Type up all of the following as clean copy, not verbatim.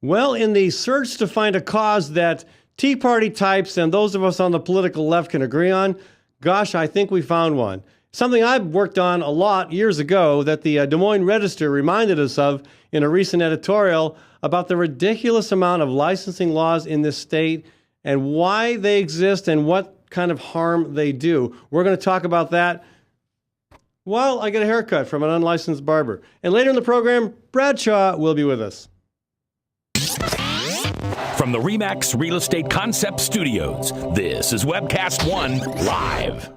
Well, in the search to find a cause that Tea Party types and those of us on the political left can agree on, gosh, I think we found one. Something I've worked on a lot years ago that the Des Moines Register reminded us of in a recent editorial about the ridiculous amount of licensing laws in this state and why they exist and what kind of harm they do. We're going to talk about that while I get a haircut from an unlicensed barber. And later in the program, Bradshaw will be with us. From the RE/MAX Real Estate Concept Studios, this is Webcast One Live.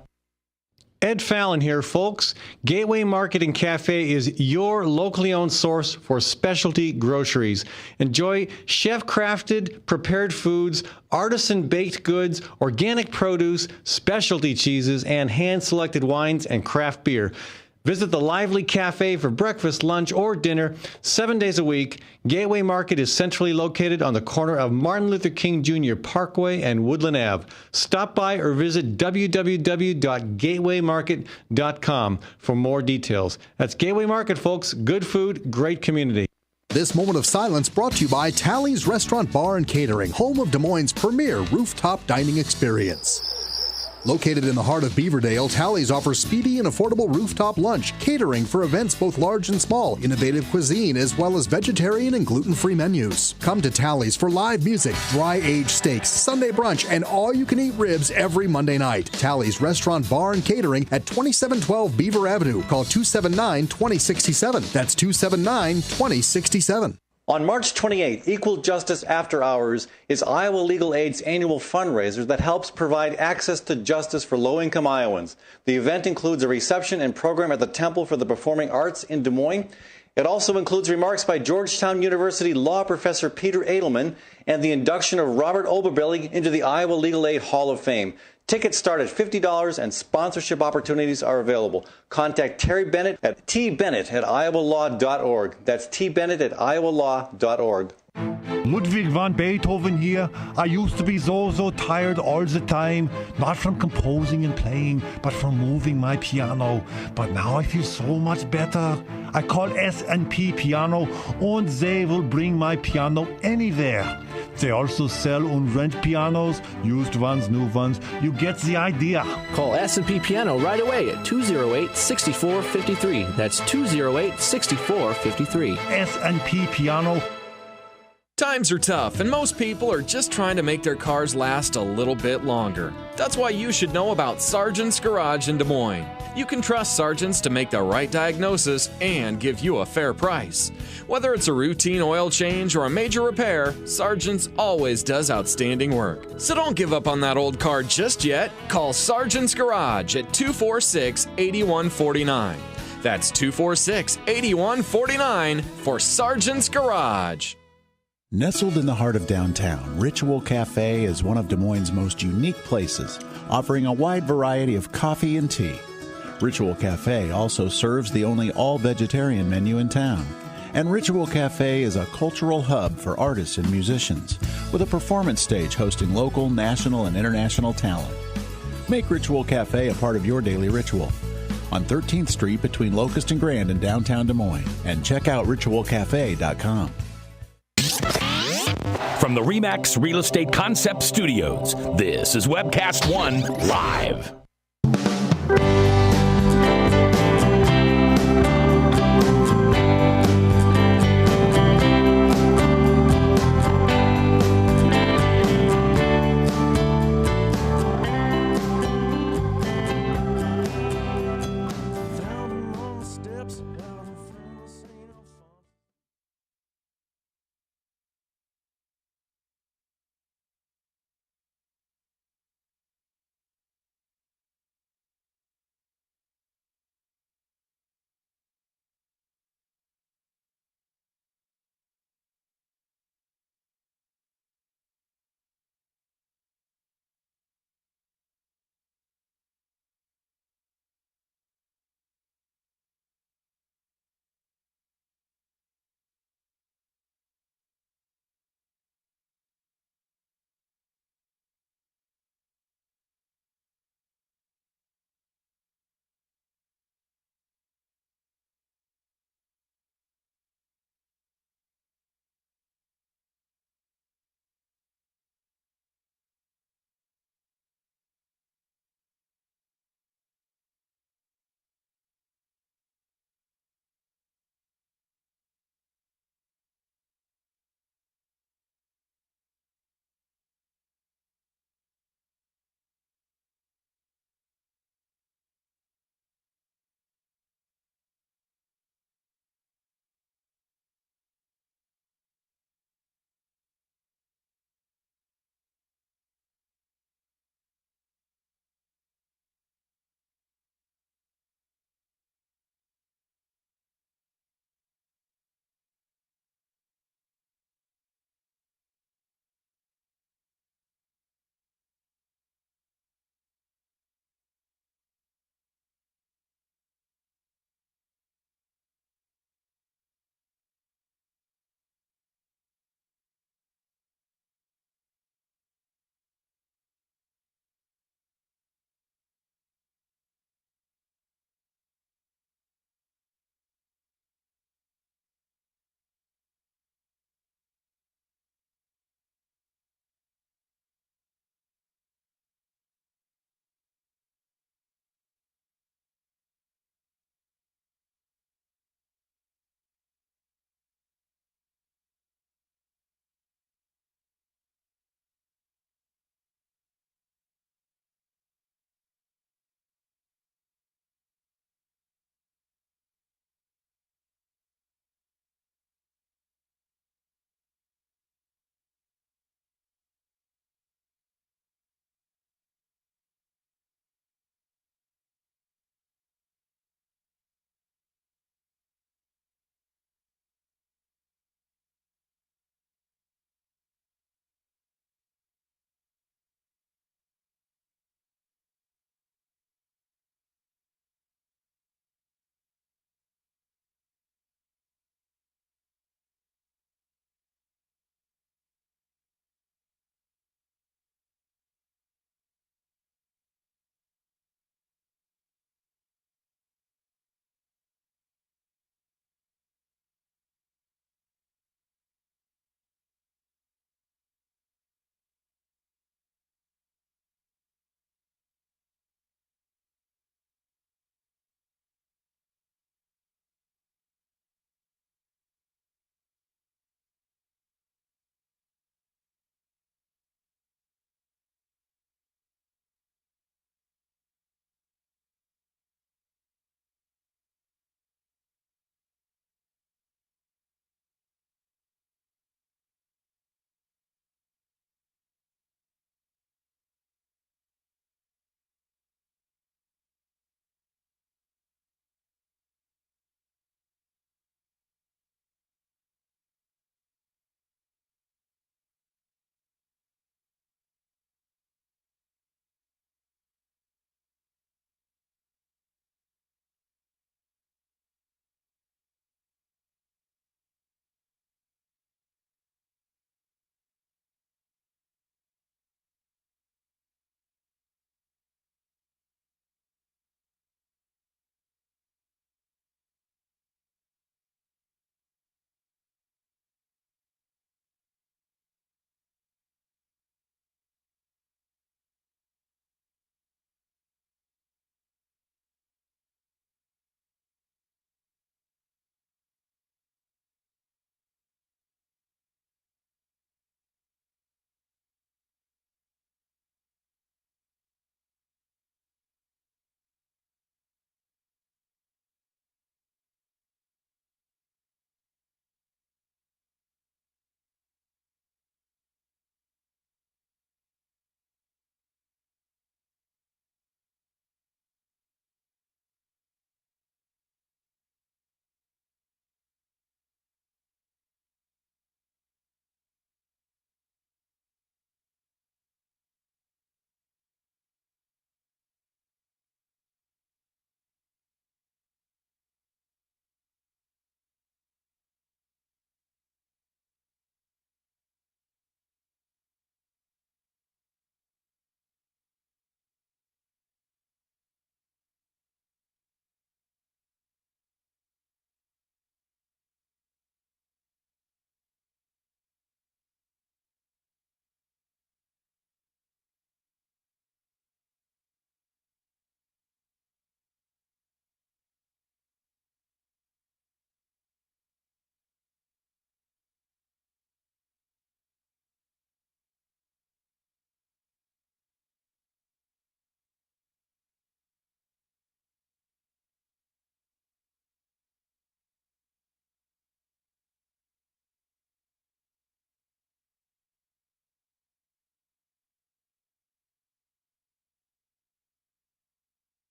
Ed Fallon here, folks. Gateway Market and Cafe is your locally owned source for specialty groceries. Enjoy chef-crafted, prepared foods, artisan baked goods, organic produce, specialty cheeses, and hand-selected wines and craft beer. Visit the lively cafe for breakfast, lunch, or dinner 7 days a week. Gateway Market is centrally located on the corner of Martin Luther King Jr. Parkway and Woodland Ave. Stop by or visit www.gatewaymarket.com for more details. That's Gateway Market, folks. Good food, great community. This moment of silence brought to you by Tally's Restaurant Bar and Catering, home of Des Moines' premier rooftop dining experience. Located in the heart of Beaverdale, Tally's offers speedy and affordable rooftop lunch, catering for events both large and small, innovative cuisine, as well as vegetarian and gluten-free menus. Come to Tally's for live music, dry-aged steaks, Sunday brunch, and all-you-can-eat ribs every Monday night. Tally's Restaurant Bar and Catering at 2712 Beaver Avenue. Call 279-2067. That's 279-2067. On March 28th, Equal Justice After Hours is Iowa Legal Aid's annual fundraiser that helps provide access to justice for low-income Iowans. The event includes a reception and program at the Temple for the Performing Arts in Des Moines. It also includes remarks by Georgetown University law professor Peter Edelman and the induction of Robert Oberbelly into the Iowa Legal Aid Hall of Fame. Tickets start at $50 and sponsorship opportunities are available. Contact Terry Bennett at tbennett@iowalaw.org. That's tbennett@iowalaw.org. Ludwig van Beethoven here. I used to be so tired all the time, not from composing and playing, but from moving my piano. But now I feel so much better. I call S&P Piano and they will bring my piano anywhere. They also sell and rent pianos, used ones, new ones. You get the idea. Call S&P Piano right away at 208-6453. That's 208-6453. S&P Piano. Times are tough, and most people are just trying to make their cars last a little bit longer. That's why you should know about Sargent's Garage in Des Moines. You can trust Sargent's to make the right diagnosis and give you a fair price. Whether it's a routine oil change or a major repair, Sargent's always does outstanding work. So don't give up on that old car just yet. Call Sargent's Garage at 246-8149. That's 246-8149 for Sargent's Garage. Nestled in the heart of downtown, Ritual Cafe is one of Des Moines' most unique places, offering a wide variety of coffee and tea. Ritual Cafe also serves the only all-vegetarian menu in town. And Ritual Cafe is a cultural hub for artists and musicians, with a performance stage hosting local, national, and international talent. Make Ritual Cafe a part of your daily ritual. On 13th Street between Locust and Grand in downtown Des Moines. And check out ritualcafe.com. From the RE/MAX Real Estate Concept Studios, this is Webcast One Live.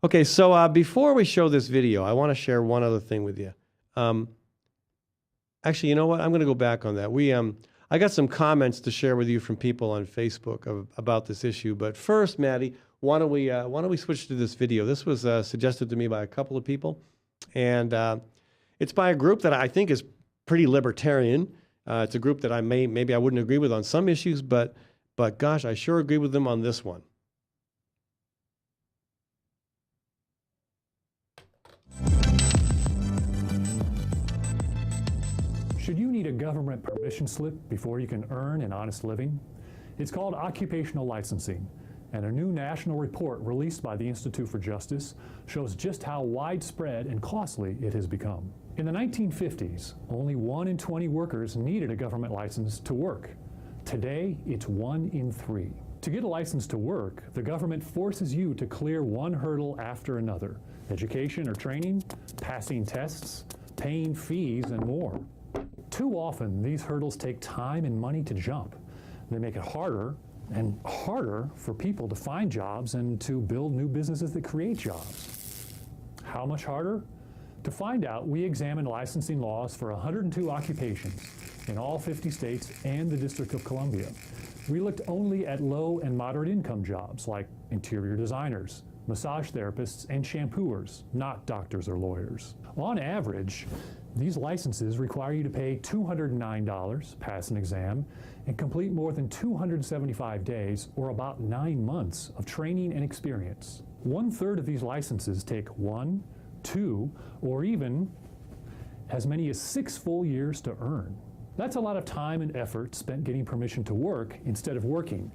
Okay, so before we show this video, I want to share one other thing with you. Actually, you know what? I'm going to go back on that. I got some comments to share with you from people on Facebook about this issue. But first, Maddie, why don't we switch to this video? This was suggested to me by a couple of people, and it's by a group that I think is pretty libertarian. It's a group that maybe I wouldn't agree with on some issues, but gosh, I sure agree with them on this one. Should you need a government permission slip before you can earn an honest living? It's called occupational licensing, and a new national report released by the Institute for Justice shows just how widespread and costly it has become. In the 1950s, only 1 in 20 workers needed a government license to work. Today, it's 1 in 3. To get a license to work, the government forces you to clear one hurdle after another: education or training, passing tests, paying fees, and more. Too often, these hurdles take time and money to jump. They make it harder and harder for people to find jobs and to build new businesses that create jobs. How much harder? To find out, we examined licensing laws for 102 occupations in all 50 states and the District of Columbia. We looked only at low and moderate income jobs like interior designers, massage therapists, and shampooers, not doctors or lawyers. On average, these licenses require you to pay $209, pass an exam, and complete more than 275 days, or about 9 months of training and experience. 1/3 of these licenses take 1, 2, or even as many as 6 full years to earn. That's a lot of time and effort spent getting permission to work instead of working.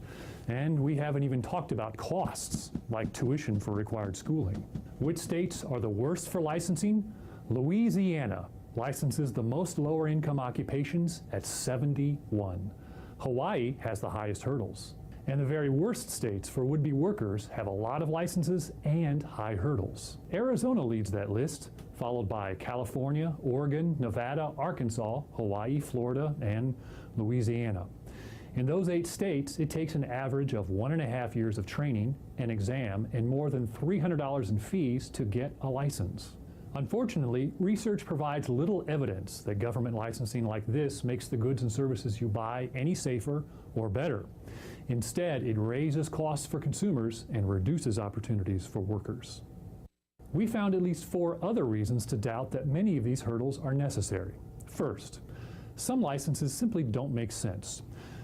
And we haven't even talked about costs, like tuition for required schooling. Which states are the worst for licensing? Louisiana licenses the most lower income occupations at 71. Hawaii has the highest hurdles. And the very worst states for would-be workers have a lot of licenses and high hurdles. Arizona leads that list, followed by California, Oregon, Nevada, Arkansas, Hawaii, Florida, and Louisiana. In those 8 states, it takes an average of 1.5 years of training, an exam, and more than $300 in fees to get a license. Unfortunately, research provides little evidence that government licensing like this makes the goods and services you buy any safer or better. Instead, it raises costs for consumers and reduces opportunities for workers. We found at least 4 other reasons to doubt that many of these hurdles are necessary. First, some licenses simply don't make sense.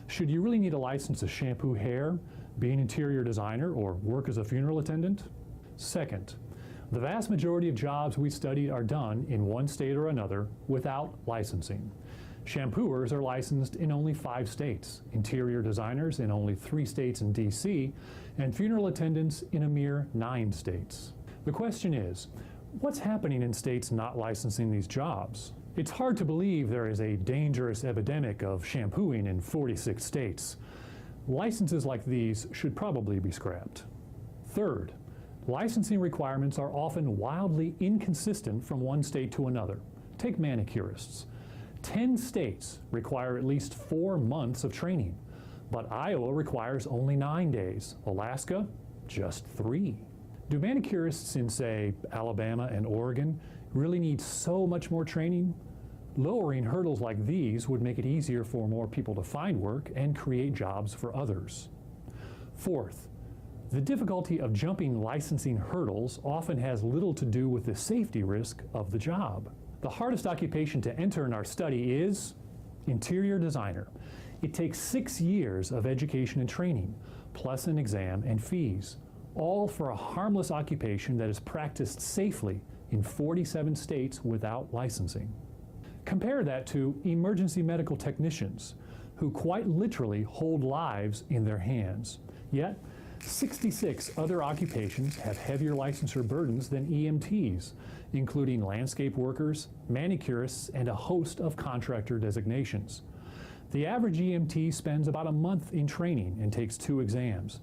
Should you really need a license to shampoo hair, be an interior designer, or work as a funeral attendant? Second, the vast majority of jobs we studied are done in one state or another without licensing. Shampooers are licensed in only 5 states, interior designers in only 3 states and DC, and funeral attendants in a mere 9 states. The question is, what's happening in states not licensing these jobs? It's hard to believe there is a dangerous epidemic of shampooing in 46 states. Licenses like these should probably be scrapped. Third, licensing requirements are often wildly inconsistent from one state to another. Take manicurists. 10 states require at least 4 months of training, but Iowa requires only 9 days. Alaska, just 3. Do manicurists in, say, Alabama and Oregon really need so much more training? Lowering hurdles like these would make it easier for more people to find work and create jobs for others. Fourth, the difficulty of jumping licensing hurdles often has little to do with the safety risk of the job. The hardest occupation to enter in our study is interior designer. It takes 6 years of education and training, plus an exam and fees, all for a harmless occupation that is practiced safely in 47 states without licensing. Compare that to emergency medical technicians, who quite literally hold lives in their hands. Yet, 66 other occupations have heavier licensure burdens than EMTs, including landscape workers, manicurists, and a host of contractor designations. The average EMT spends about a month in training and takes 2 exams.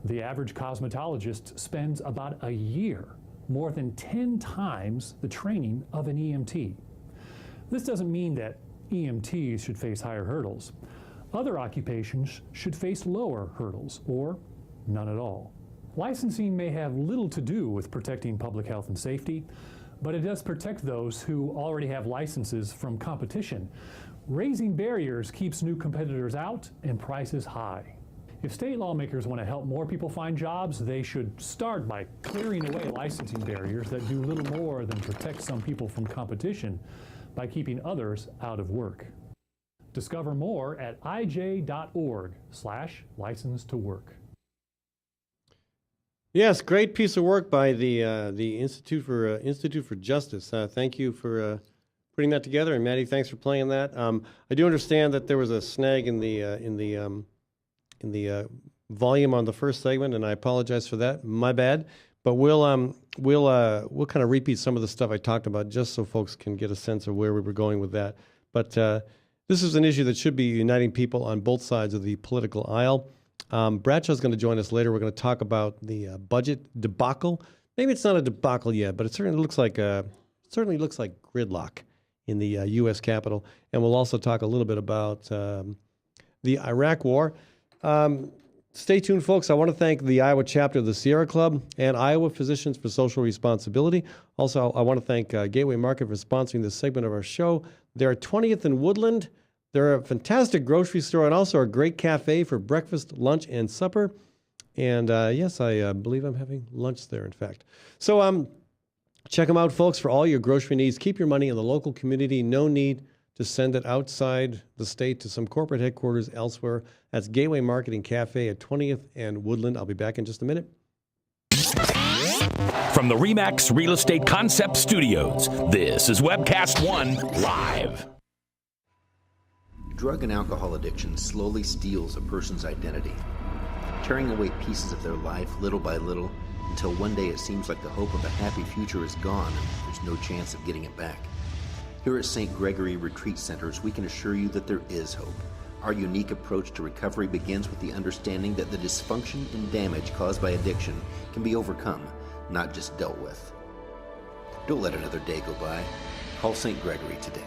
The average cosmetologist spends about a year, more than 10 times the training of an EMT. This doesn't mean that EMTs should face higher hurdles. Other occupations should face lower hurdles, or none at all. Licensing may have little to do with protecting public health and safety, but it does protect those who already have licenses from competition. Raising barriers keeps new competitors out and prices high. If state lawmakers want to help more people find jobs, they should start by clearing away licensing barriers that do little more than protect some people from competition by keeping others out of work. Discover more at ij.org/license to work. Yes, great piece of work by the Institute for Justice. Thank you for putting that together, and Maddie, thanks for playing that. I do understand that there was a snag in the volume on the first segment, and I apologize for that. My bad. But we'll kind of repeat some of the stuff I talked about just so folks can get a sense of where we were going with that. But this is an issue that should be uniting people on both sides of the political aisle. Bradshaw's going to join us later. We're going to talk about the budget debacle. Maybe it's not a debacle yet, but it certainly looks like gridlock in the U.S. Capitol. And we'll also talk a little bit about the Iraq War. Stay tuned, folks. I want to thank the Iowa chapter of the Sierra Club and Iowa Physicians for Social Responsibility. Also, I want to thank Gateway Market for sponsoring this segment of our show. They're at 20th and Woodland. They're a fantastic grocery store and also a great cafe for breakfast, lunch, and supper. And yes, I believe I'm having lunch there, in fact. So check them out, folks, for all your grocery needs. Keep your money in the local community. No need to send it outside the state to some corporate headquarters elsewhere. That's Gateway Marketing Cafe at 20th and Woodland. I'll be back in just a minute. From the RE/MAX Real Estate Concept Studios, this is Webcast One Live. Drug and alcohol addiction slowly steals a person's identity, tearing away pieces of their life little by little until one day it seems like the hope of a happy future is gone and there's no chance of getting it back. Here at St. Gregory Retreat Centers, we can assure you that there is hope. Our unique approach to recovery begins with the understanding that the dysfunction and damage caused by addiction can be overcome, not just dealt with. Don't let another day go by. Call St. Gregory today.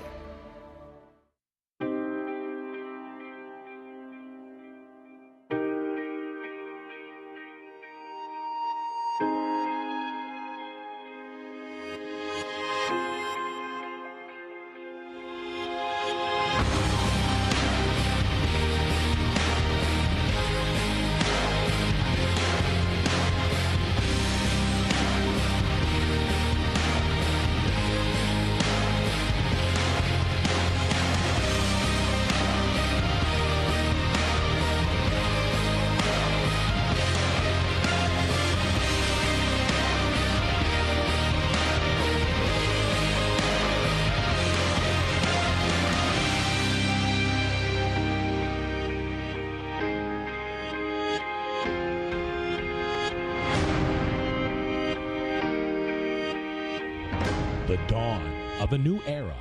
The dawn of a new era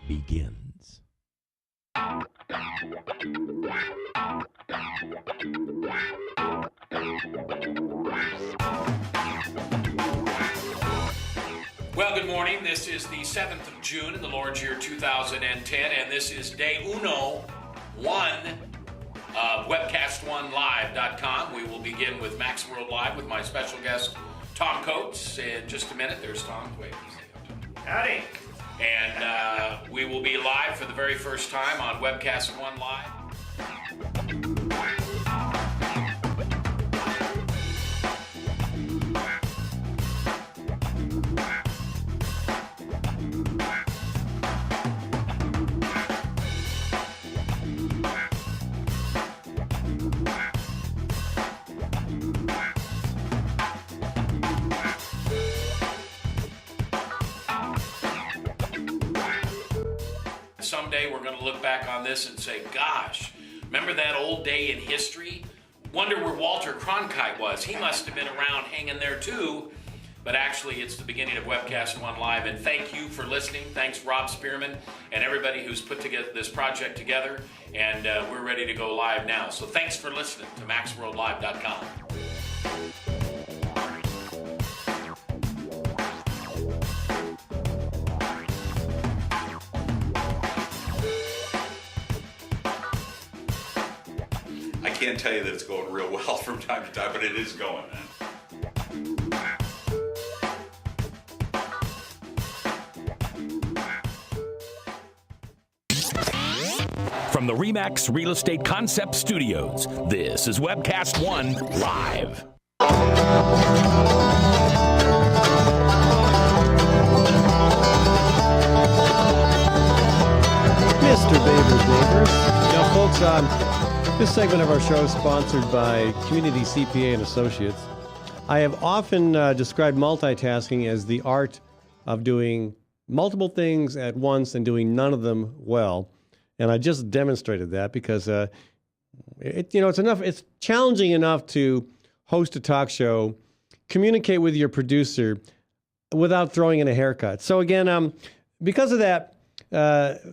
begins. Well, good morning. This is the 7th of June in the Lord's year 2010, and this is day 1 of webcast1live.com. We will begin with Max World Live with my special guest, Tom Coates. In just a minute, there's Tom. Wait. Howdy. And we will be live for the very first time on Webcast One Live. Someday we're going to look back on this and say, gosh, remember that old day in history? Wonder where Walter Cronkite was. He must have been around hanging there too. But actually, it's the beginning of Webcast One Live. And thank you for listening. Thanks, Rob Spearman, and everybody who's put together this project together. And we're ready to go live now. So thanks for listening to MaxWorldLive.com. I can't tell you that it's going real well from time to time, but it is going, man. From the RE/MAX Real Estate Concept Studios, this is Webcast One Live. Mr. Baber's Neighbors. Now, folks, this segment of our show is sponsored by Community CPA and Associates. I have often described multitasking as the art of doing multiple things at once and doing none of them well. And I just demonstrated that because it's challenging enough to host a talk show, communicate with your producer without throwing in a haircut. So again, because of that,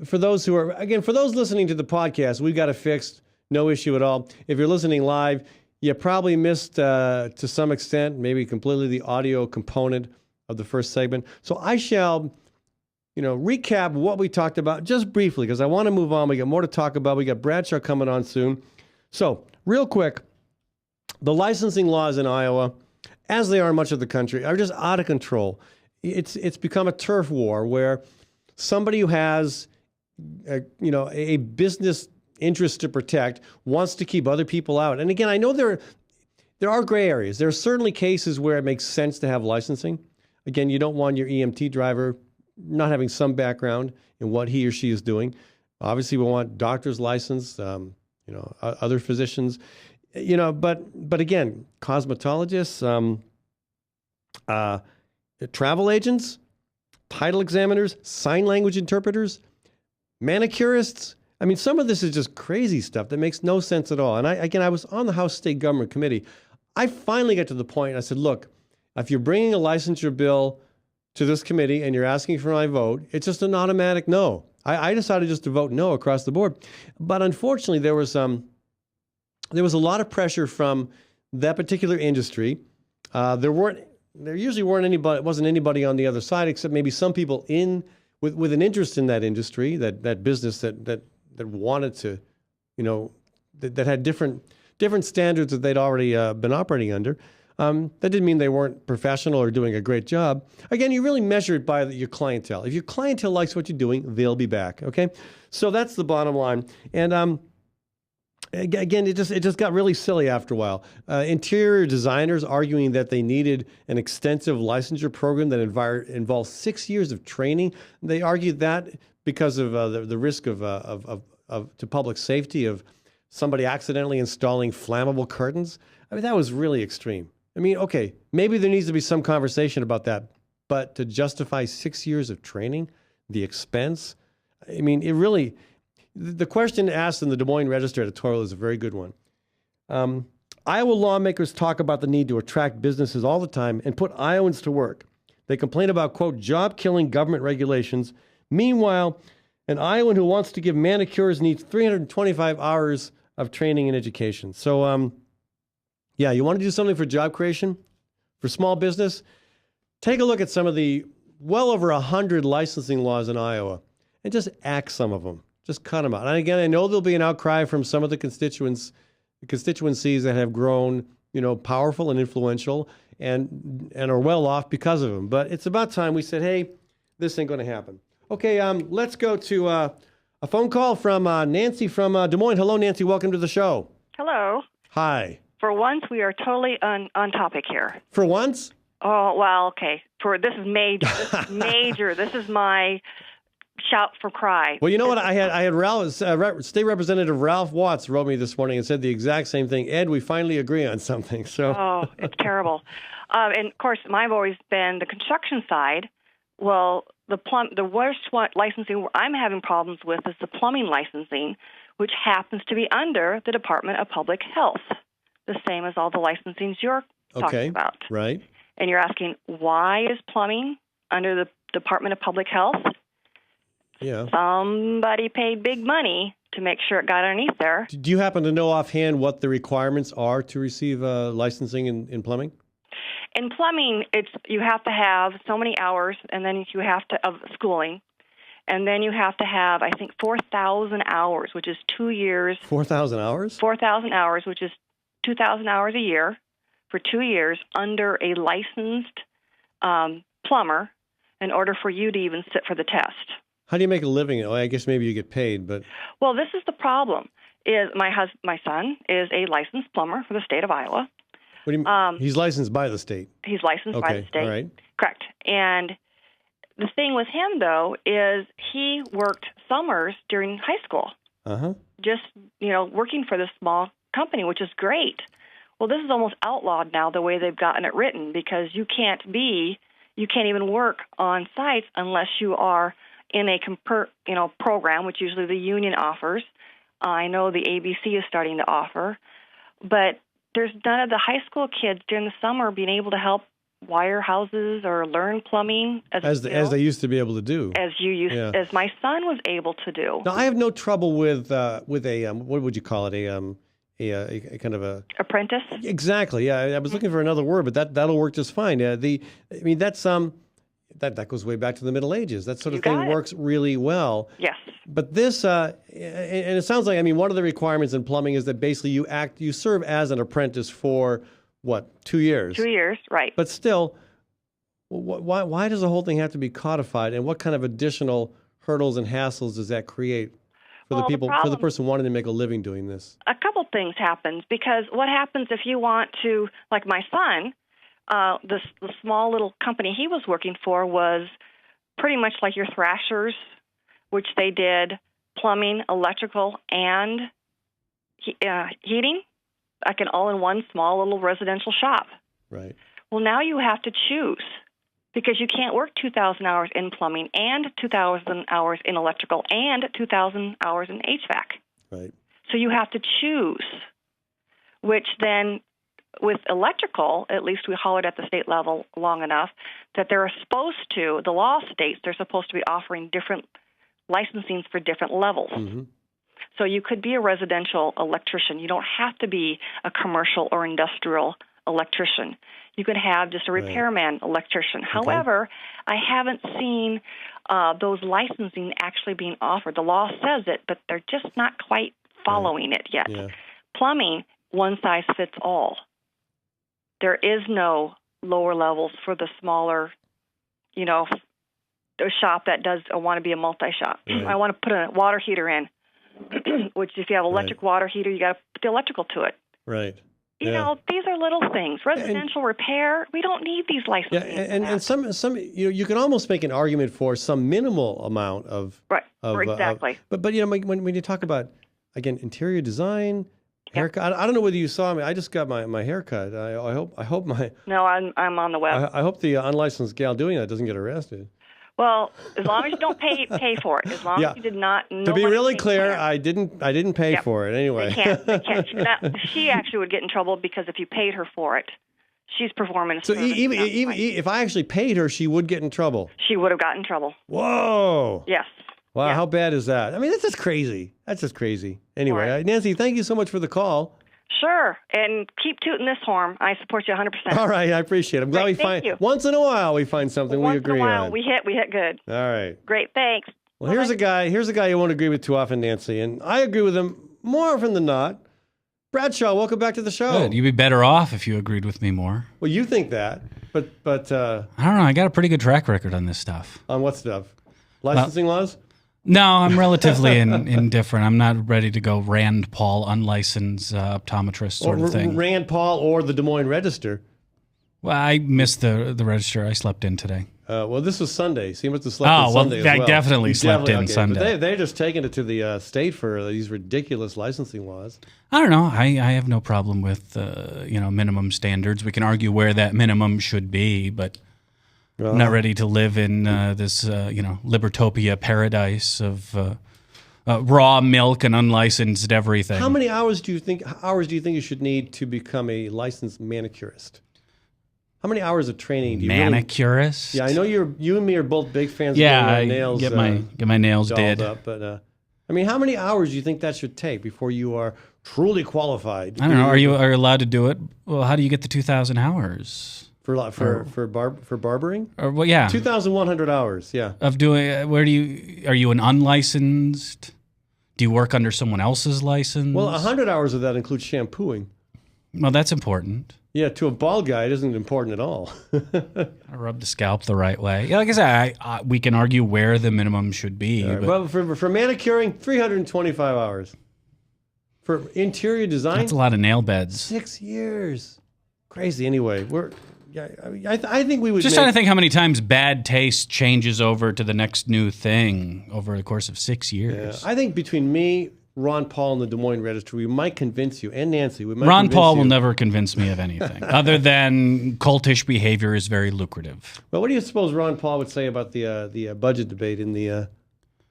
for those listening to the podcast, we've got it fixed. No issue at all. If you're listening live, you probably missed to some extent, maybe completely, the audio component of the first segment. So I shall, recap what we talked about just briefly because I want to move on. We got more to talk about. We got Bradshaw coming on soon. So real quick, the licensing laws in Iowa, as they are in much of the country, are just out of control. It's become a turf war where somebody who has a business interest to protect wants to keep other people out. And again, I know there are gray areas. There are certainly cases where it makes sense to have licensing. Again, you don't want your EMT driver not having some background in what he or she is doing. Obviously, we want doctor's license, other physicians, but again, cosmetologists, travel agents, title examiners, sign language interpreters, manicurists. I mean, some of this is just crazy stuff that makes no sense at all. And I was on the House State Government Committee. I finally got to the point, I said, look, if you're bringing a licensure bill to this committee and you're asking for my vote, it's just an automatic no. I decided just to vote no across the board. But unfortunately, there was a lot of pressure from that particular industry. There usually wasn't anybody on the other side except maybe some people with an interest in that industry, that business that wanted to, that had different standards that they'd already been operating under. That didn't mean they weren't professional or doing a great job. Again, you really measure it by your clientele. If your clientele likes what you're doing, they'll be back. Okay, so that's the bottom line. And again, it just got really silly after a while. Interior designers arguing that they needed an extensive licensure program that involves 6 years of training. They argued that because of the risk of to public safety of somebody accidentally installing flammable curtains. I mean, that was really extreme. I mean, okay, maybe there needs to be some conversation about that, but to justify 6 years of training, the expense, I mean, it really, the question asked in the Des Moines Register editorial is a very good one. Iowa lawmakers talk about the need to attract businesses all the time and put Iowans to work. They complain about, quote, job-killing government regulations. Meanwhile, an Iowan who wants to give manicures needs 325 hours of training and education. So, yeah, you want to do something for job creation, for small business? Take a look at some of the well over 100 licensing laws in Iowa and just axe some of them. Just cut them out. And again, I know there'll be an outcry from some of the constituencies that have grown, powerful and influential and are well off because of them. But it's about time we said, hey, this ain't going to happen. Okay, let's go to a phone call from Nancy from Des Moines. Hello, Nancy. Welcome to the show. Hello. Hi. For once, we are totally on topic here. For once? Oh, well, okay. This is major. This is major. This is my shout for cry. Well, you know what? I had Ralph, State Representative Ralph Watts wrote me this morning and said the exact same thing. Ed, we finally agree on something. So. Oh, it's terrible. And of course, I've always been the construction side. Well, the worst licensing I'm having problems with is the plumbing licensing, which happens to be under the Department of Public Health. The same as all the licensings you're talking about. Right. And you're asking, why is plumbing under the Department of Public Health? Yeah. Somebody paid big money to make sure it got underneath there. Do you happen to know offhand what the requirements are to receive licensing in plumbing? In plumbing, you have to have so many hours, and then you have to of schooling, and then you have to have, I think, 4,000 hours, which is 2 years. 4,000 hours? 4,000 hours, which is 2,000 hours a year for 2 years under a licensed plumber in order for you to even sit for the test. How do you make a living? Oh, I guess maybe you get paid, but Well, this is the problem. Is my son is a licensed plumber for the state of Iowa. what do you mean? He's licensed by the state. He's licensed by the state. All right. Correct. And the thing with him, though, is he worked summers during high school. Just, working for this small company, which is great. Well, this is almost outlawed now the way they've gotten it written, because you can't even work on sites unless you are in a program, which usually the union offers. I know the ABC is starting to offer, but there's none of the high school kids during the summer being able to help wire houses or learn plumbing as they used to be able to do, as my son was able to do. Now, I have no trouble with a what would you call it, a kind of a apprentice. Exactly. Yeah, I was looking for another word, but that'll work just fine. That's that goes way back to the Middle Ages. That sort of thing works really well. Yes. But this, and it sounds like, one of the requirements in plumbing is that basically you serve as an apprentice for what, 2 years? 2 years, right. But still, why does the whole thing have to be codified, and what kind of additional hurdles and hassles does that create for the person wanting to make a living doing this? A couple things happens, because what happens if you want to, like my son, the small little company he was working for was pretty much like your Thrashers, which they did plumbing, electrical, and heating, like an all-in-one small little residential shop. Right. Well, now you have to choose, because you can't work 2,000 hours in plumbing and 2,000 hours in electrical and 2,000 hours in HVAC. Right. So you have to choose, which then with electrical, at least we hollered at the state level long enough, that they're supposed to, the law states they're supposed to be offering different licensings for different levels. Mm-hmm. So you could be a residential electrician. You don't have to be a commercial or industrial electrician. You could have just a repairman electrician. Okay. However, I haven't seen those licensing actually being offered. The law says it, but they're just not quite following it yet. Yeah. Plumbing, one size fits all. There is no lower levels for the smaller, a shop that does want to be a multi-shop. Right. I want to put a water heater in, which if you have electric water heater, you got to put the electrical to it. Right. You know, these are little things. Residential repair, we don't need these licenses. Yeah, and some you can almost make an argument for some minimal amount of exactly. But when you talk about, again, interior design, haircut. I don't know whether you saw me. I just got my haircut. I hope my. No, I'm on the web. I hope the unlicensed gal doing that doesn't get arrested. Well, as long as you don't pay for it, as long as you did not. To be really clear, I didn't pay for it anyway. They can't. Now, she actually would get in trouble, because if you paid her for it, she's performing a service. So even if I actually paid her, she would get in trouble. She would have gotten in trouble. Whoa. Yes. Wow, how bad is that? That's just crazy. That's just crazy. Anyway, Nancy, thank you so much for the call. Sure, and keep tooting this horn. I support you 100%. All right, I appreciate it. I'm glad we find once in a while we find something we agree on. Once in a while we hit good. All right. Great, thanks. Well, here's a guy you won't agree with too often, Nancy, and I agree with him more often than not. Bradshaw, welcome back to the show. Good. You'd be better off if you agreed with me more. Well, you think that, but I don't know. I got a pretty good track record on this stuff. On what stuff? Licensing laws? No, I'm relatively indifferent. I'm not ready to go Rand Paul, unlicensed optometrist sort of thing. Rand Paul or the Des Moines Register. Well, I missed the Register. I slept in today. Well, this was Sunday, so you must have slept in Sunday as well. I definitely slept in Sunday. But they're just taking it to the state for these ridiculous licensing laws. I don't know. I have no problem with minimum standards. We can argue where that minimum should be, but I'm not ready to live in this Libertopia paradise of raw milk and unlicensed everything. How many hours do you think you should need to become a licensed manicurist? How many hours of training do you manicurist? Yeah, I know you and me are both big fans. Yeah, of nails. Get my nails did. Up, but how many hours do you think that should take before you are truly qualified? I don't know. Are you allowed to do it? Well, how do you get the 2,000 hours? For barbering? Or, well, yeah. 2,100 hours, yeah. Of doing, are you an unlicensed? Do you work under someone else's license? Well, 100 hours of that includes shampooing. Well, that's important. Yeah, to a bald guy, it isn't important at all. I rub the scalp the right way. Yeah, like I said, we can argue where the minimum should be. Right. But Well, for manicuring, 325 hours. For interior design, that's a lot of nail beds. 6 years. Crazy. Anyway, I think we would Just trying to think how many times bad taste changes over to the next new thing over the course of 6 years. Yeah, I think between me, Ron Paul, and the Des Moines Register, we might convince you, and Nancy. Ron Paul will never convince me of anything other than cultish behavior is very lucrative. Well, what do you suppose Ron Paul would say about the budget debate in the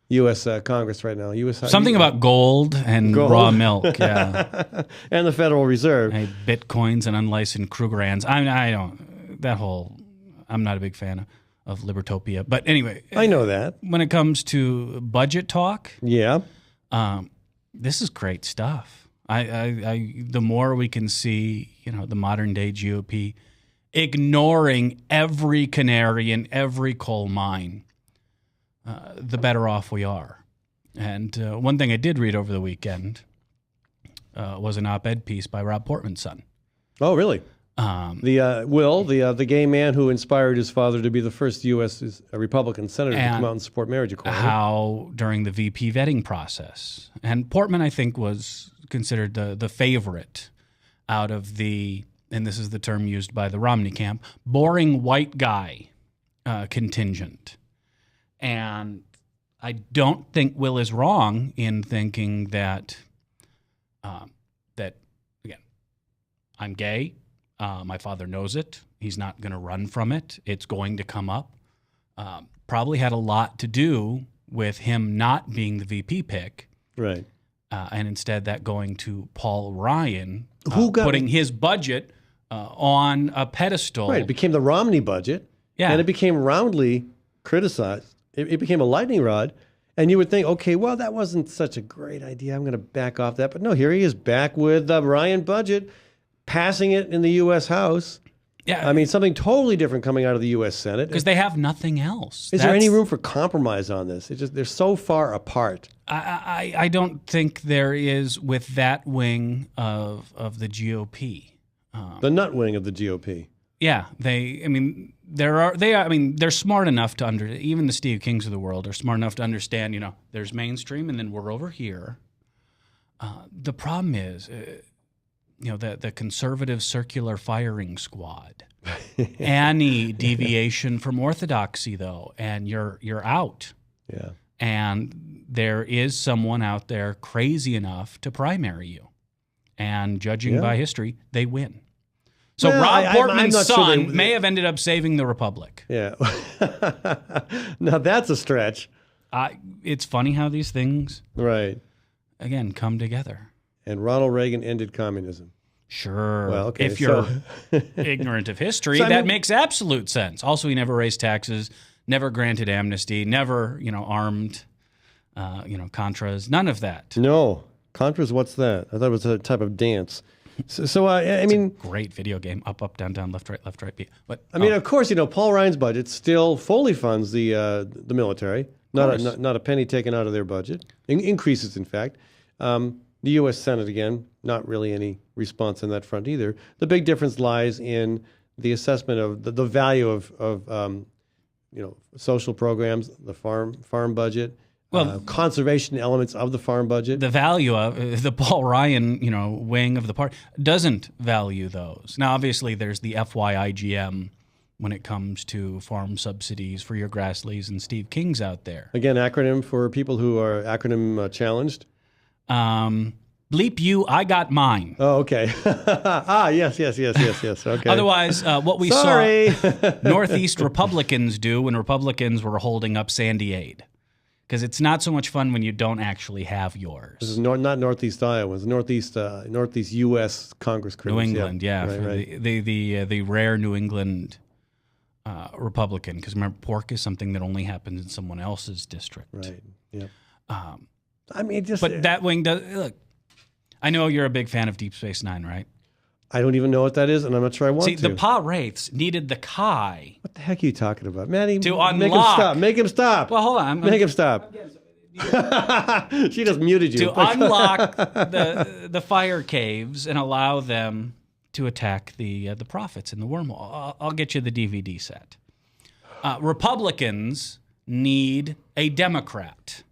U.S. Congress right now? Something about gold and raw milk, yeah, and the Federal Reserve, bitcoins and unlicensed Krugerrands. I'm not a big fan of Libertopia, but anyway, I know that when it comes to budget talk, this is great stuff. The more we can see, the modern day GOP ignoring every canary in every coal mine, the better off we are. And one thing I did read over the weekend was an op-ed piece by Rob Portman's son. Oh, really? The gay man who inspired his father to be the first U.S. Republican senator to come out and support marriage equality. How during the VP vetting process, and Portman, I think, was considered the favorite out of the, and this is the term used by the Romney camp, boring white guy contingent. And I don't think Will is wrong in thinking that, again, I'm gay. My father knows it. He's not going to run from it. It's going to come up. Probably had a lot to do with him not being the VP pick. Right. And instead that going to Paul Ryan, putting his budget on a pedestal. Right. It became the Romney budget. Yeah. And it became roundly criticized. It became a lightning rod. And you would think, okay, well, that wasn't such a great idea. I'm going to back off that. But no, here he is back with the Ryan budget, passing it in the U.S. House. Yeah. I mean, something totally different coming out of the U.S. Senate. Because they have nothing else. Is there any room for compromise on this? They're so far apart. I don't think there is with that wing of the GOP. The nut wing of the GOP. Yeah, they're smart enough to even the Steve Kings of the world are smart enough to understand, there's mainstream and then we're over here. The problem is, the conservative circular firing squad. Any deviation from orthodoxy, though, and you're out. Yeah. And there is someone out there crazy enough to primary you. And judging by history, they win. So Rob Portman's son may have ended up saving the Republic. Yeah. Now that's a stretch. It's funny how these things, again, come together. And Ronald Reagan ended communism. Sure. Well, okay, if you're ignorant of history, that makes absolute sense. Also, he never raised taxes, never granted amnesty, never, armed, Contras, none of that. No. Contras, what's that? I thought it was a type of dance. So I mean, a great video game. Up, down, down, left, right, B. But I mean, of course, Paul Ryan's budget still fully funds the military. Not a penny taken out of their budget. Increases, in fact. The U.S. Senate, again, not really any response on that front either. The big difference lies in the assessment of the value of social programs, the farm budget. Well, conservation elements of the farm budget. The value of the Paul Ryan, wing of the party doesn't value those. Now, obviously, there's the FYIGM when it comes to farm subsidies for your Grassleys and Steve Kings out there. Again, acronym for people who are acronym challenged. Bleep you, I got mine. Oh, okay. Yes. Okay. Otherwise, what we saw Northeast Republicans do when Republicans were holding up Sandy Aid. Because it's not so much fun when you don't actually have yours. This is not Northeast Iowa. It's Northeast U.S. Congress critters. New England, Right. The rare New England Republican. Because remember, pork is something that only happens in someone else's district. Right. Yeah. But that wing does look. I know you're a big fan of Deep Space Nine, right? I don't even know what that is, and I'm not sure I want to. See, the Pa Wraiths needed the Chi. What the heck are you talking about? Manny, to unlock. Make him stop. Well, hold on. Make him stop. She just muted you. To unlock the fire caves and allow them to attack the profits in the wormhole. I'll get you the DVD set. Republicans need a Democrat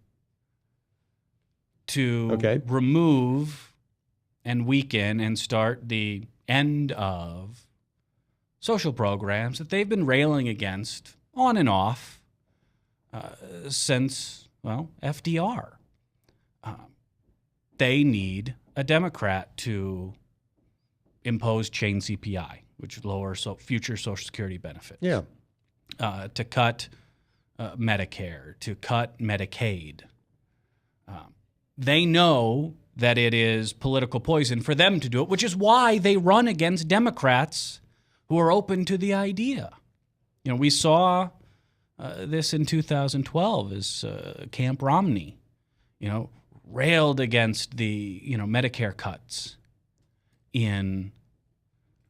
to remove and weaken and start the end of social programs that they've been railing against on and off since, well, FDR. They need a Democrat to impose chain CPI, which lowers future Social Security benefits. Yeah. To cut Medicare, to cut Medicaid. They know that it is political poison for them to do it, which is why they run against Democrats who are open to the idea. You know, we saw this in 2012 as Camp Romney, railed against the, Medicare cuts in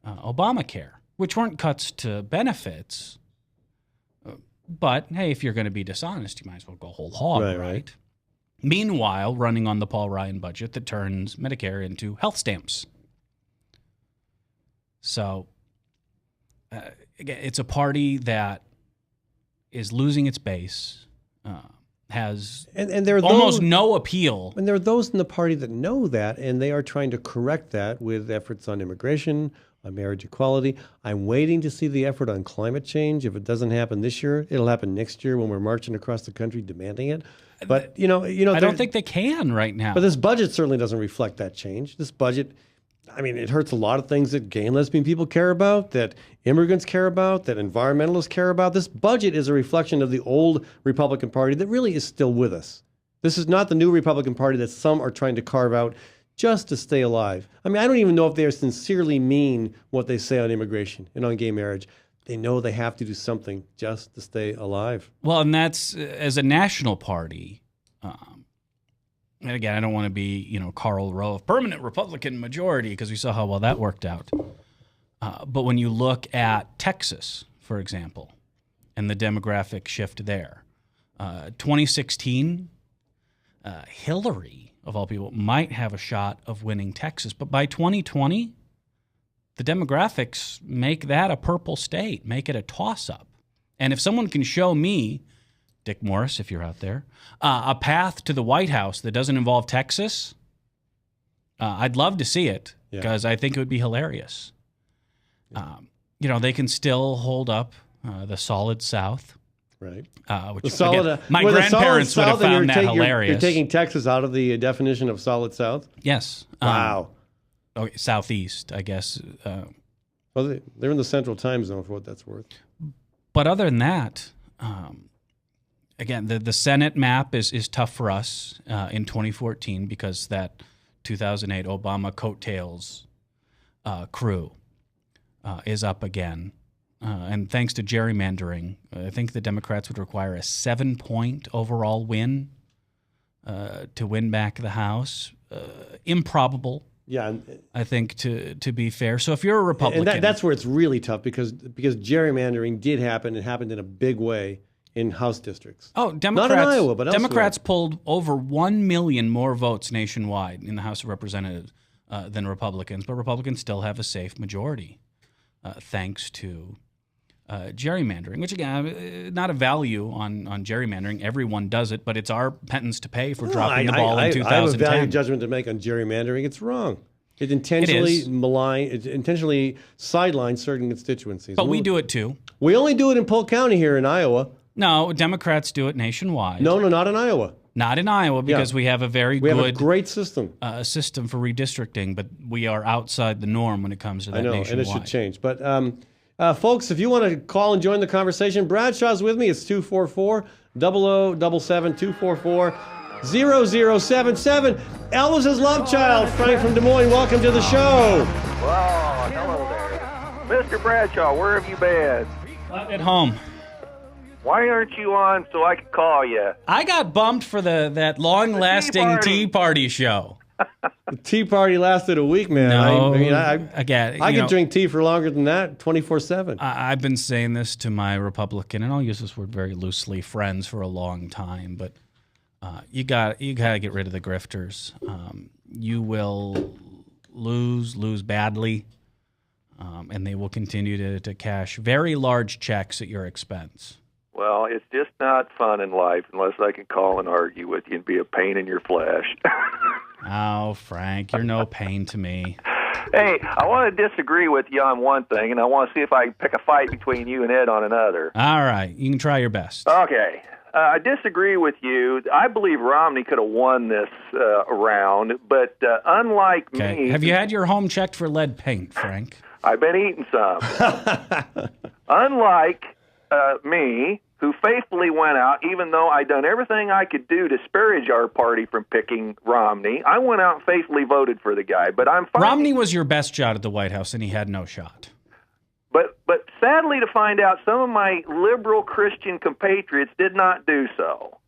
Obamacare, which weren't cuts to benefits. But, hey, if you're going to be dishonest, you might as well go whole hog, right? Meanwhile, running on the Paul Ryan budget that turns Medicare into health stamps. So, again, it's a party that is losing its base, has and there are almost no appeal. And there are those in the party that know that, and they are trying to correct that with efforts on immigration, on marriage equality. I'm waiting to see the effort on climate change. If it doesn't happen this year, it'll happen next year when we're marching across the country demanding it. But I don't think they can right now. But this budget certainly doesn't reflect that change. This budget, it hurts a lot of things that gay and lesbian people care about, that immigrants care about, that environmentalists care about. This budget is a reflection of the old Republican Party that really is still with us. This is not the new Republican Party that some are trying to carve out just to stay alive. I don't even know if they sincerely mean what they say on immigration and on gay marriage. They know they have to do something just to stay alive. Well, and that's, as a national party, and again, I don't want to be, Karl Rove, permanent Republican majority, because we saw how well that worked out. But when you look at Texas, for example, and the demographic shift there, 2016, Hillary, of all people, might have a shot of winning Texas. But by 2020, the demographics make that a purple state, make it a toss-up. And if someone can show me, Dick Morris, if you're out there, a path to the White House that doesn't involve Texas, I'd love to see it, because I think it would be hilarious. They can still hold up the solid South. Right. Which my grandparents would have found that hilarious. You're taking Texas out of the definition of solid South? Yes. Wow. Okay, Southeast, I guess. Well, they're in the central time zone for what that's worth. But other than that, again, the Senate map is tough for us in 2014 because that 2008 Obama coattails crew is up again. And thanks to gerrymandering, I think the Democrats would require a 7-point overall win to win back the House. Improbable. Yeah, I think to be fair. So if you're a Republican, and that's where it's really tough because gerrymandering did happen. It happened in a big way in House districts. Oh, Democrats! Not in Iowa, but elsewhere. Democrats pulled over 1 million more votes nationwide in the House of Representatives than Republicans, but Republicans still have a safe majority thanks to gerrymandering. Which again, not a value on gerrymandering. Everyone does it, but it's our penance to pay for dropping the ball in 2010. I have a value judgment to make on gerrymandering. It's wrong. It intentionally intentionally sidelines certain constituencies. But we do it too. We only do it in Polk County here in Iowa. No, Democrats do it nationwide. No, not in Iowa. Not in Iowa because we have a we have a great system. System for redistricting, but we are outside the norm when it comes to that nationwide. And it should change. But folks, if you want to call and join the conversation, Bradshaw's with me. It's 244-0077, 244-0077. Elvis's love child, Frank from Des Moines. Welcome to the show. Wow, hello there. Mr. Bradshaw, where have you been? At home. Why aren't you on so I could call you? I got bumped for that long-lasting Tea Party show. The Tea Party lasted a week, man. No, I can drink tea for longer than that, 24/7. I've been saying this to my Republican, and I'll use this word very loosely, friends for a long time, but you got to get rid of the grifters. You will lose badly and they will continue to cash very large checks at your expense. Well, it's just not fun in life unless I can call and argue with you and be a pain in your flesh. Oh, Frank, you're no pain to me. Hey, I want to disagree with you on one thing, and I want to see if I can pick a fight between you and Ed on another. All right, you can try your best. Okay. I disagree with you. I believe Romney could have won this round, but unlike me... Have you had your home checked for lead paint, Frank? I've been eating some. Unlike me, who faithfully went out, even though I'd done everything I could do to disparage our party from picking Romney, I went out and faithfully voted for the guy. But Romney was your best shot at the White House, and he had no shot. But sadly to find out, some of my liberal Christian compatriots did not do so.